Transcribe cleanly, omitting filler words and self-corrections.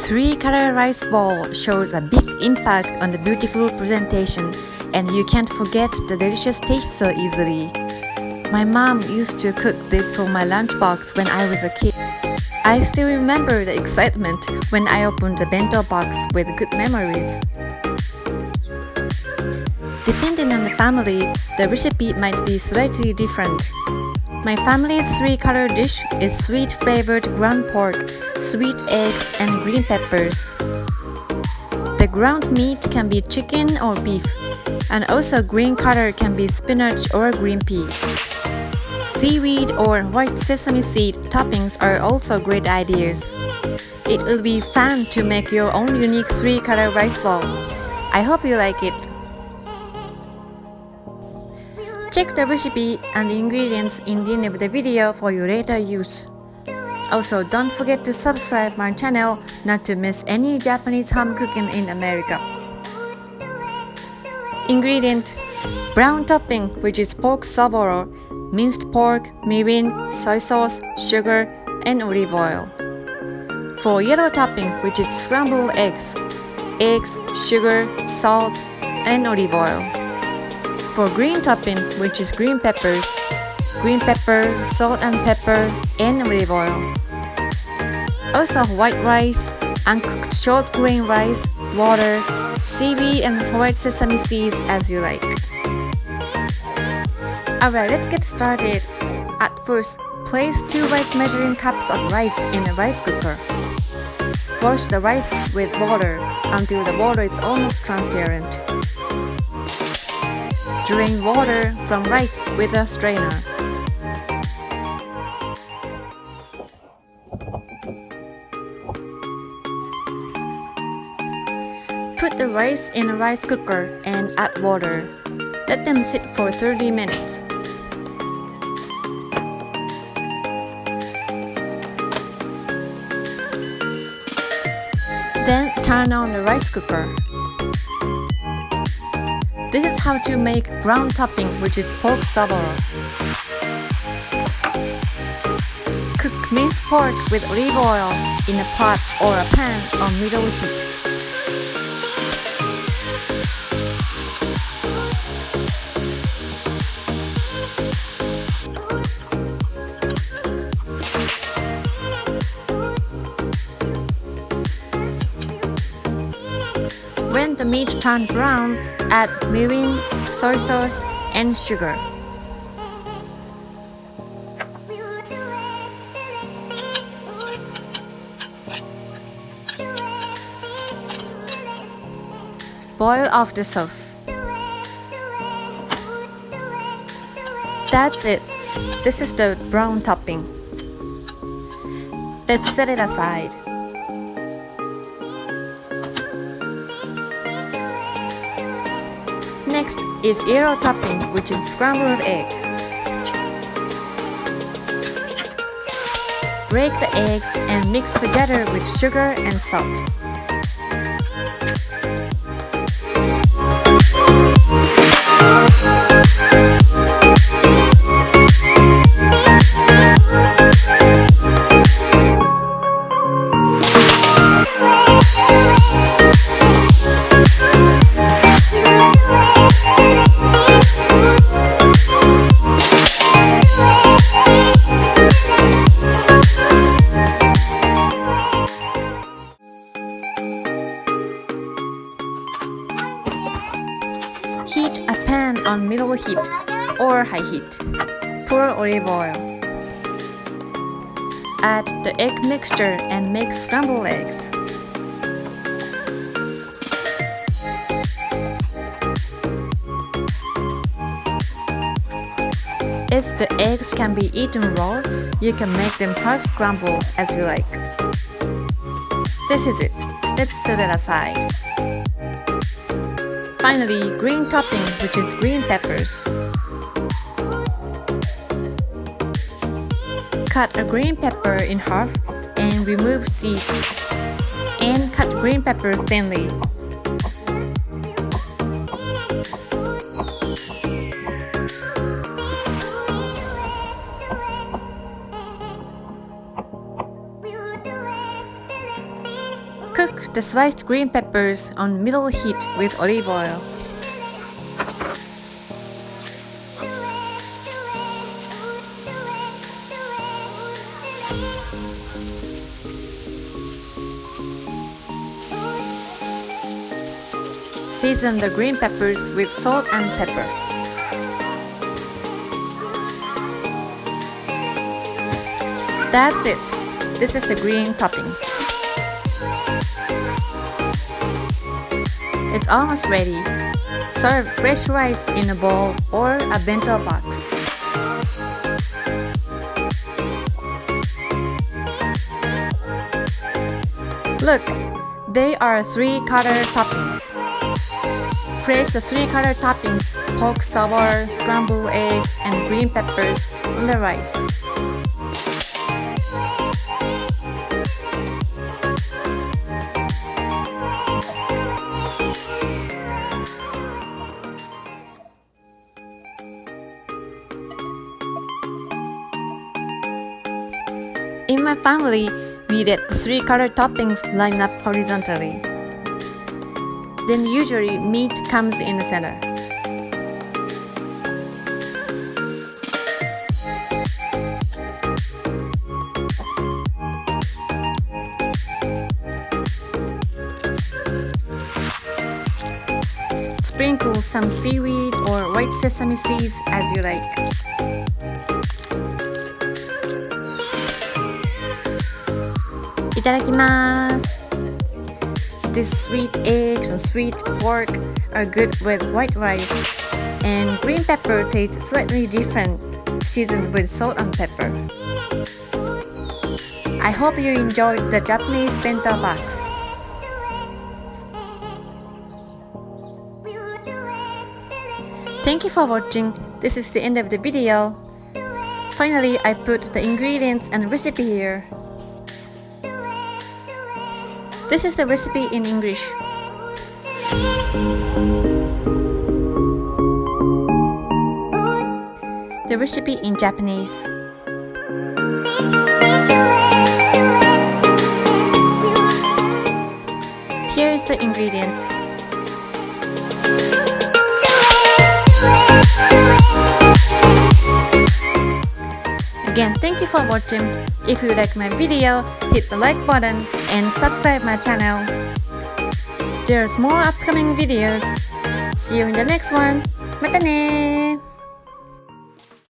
Three-color rice ball shows a big impact on the beautiful presentation, and you can't forget the delicious taste so easily. My mom used to cook this for my lunchbox when I was a kid. I still remember the excitement when I opened the bento box with good memories. Depending on the family, the recipe might be slightly different. My family's three-color dish is sweet-flavored ground pork, sweet eggs, and green peppers. The ground meat can be chicken or beef, and also green color can be spinach or green peas. Seaweed or white sesame seed toppings are also great ideas. It will be fun to make your own unique three-color rice ball. I hope you like it. Check the recipe and the ingredients in the end of the video for your later use. Also, don't forget to subscribe my channel not to miss any Japanese home cooking in America. Ingredient: brown topping, which is pork soboro, minced pork, mirin, soy sauce, sugar, and olive oil. For yellow topping, which is scrambled eggs, sugar, salt, and olive oil. For green topping, which is green peppers, green pepper, salt and pepper, and olive oil. Also white rice, uncooked short grain rice, water, seaweed and white sesame seeds as you like. Alright, let's get started. At first, place 2 rice measuring cups of rice in a rice cooker. Wash the rice with water until the water is almost transparent. Drain water from rice with a strainer. Put the rice in a rice cooker and add water. Let them sit for 30 minutes. Then turn on the rice cooker. This is how to make brown topping, which is pork soboro. Cook minced pork with olive oil in a pot or a pan on middle heat. When the meat turns brown, add mirin, soy sauce, and sugar. Boil off the sauce. That's it. This is the brown topping. Let's set it aside. Next is yellow topping, which is scrambled eggs. Break the eggs and mix together with sugar and salt. Heat a pan on middle heat or high heat. Pour olive oil. Add the egg mixture and make scrambled eggs. If the eggs can be eaten raw, you can make them half scrambled as you like. This is it. Let's set it aside. Finally, green topping, which is green peppers. Cut a green pepper in half and remove seeds. And cut green pepper thinly. Cook the sliced green peppers on middle heat with olive oil. Season the green peppers with salt and pepper. That's it. This is the green toppings. It's almost ready. Serve fresh rice in a bowl or a bento box. Look, they are 3-color toppings. Place the 3-color toppings, pork sabor, scrambled eggs, and green peppers on the rice. In my family, we let the 3-color toppings line up horizontally. Then usually meat comes in the center. Sprinkle some seaweed or white sesame seeds as you like. Itadakimasu! These sweet eggs and sweet pork are good with white rice, and green pepper tastes slightly different, seasoned with salt and pepper. I hope you enjoyed the Japanese bento box. Thank you for watching. This is the end of the video. Finally, I put the ingredients and recipe here. This is the recipe in English. The recipe in Japanese. Here is the ingredients. Again, thank you for watching. If you like my video, hit the like button and subscribe my channel. There's more upcoming videos. See you in the next one. Mata ne!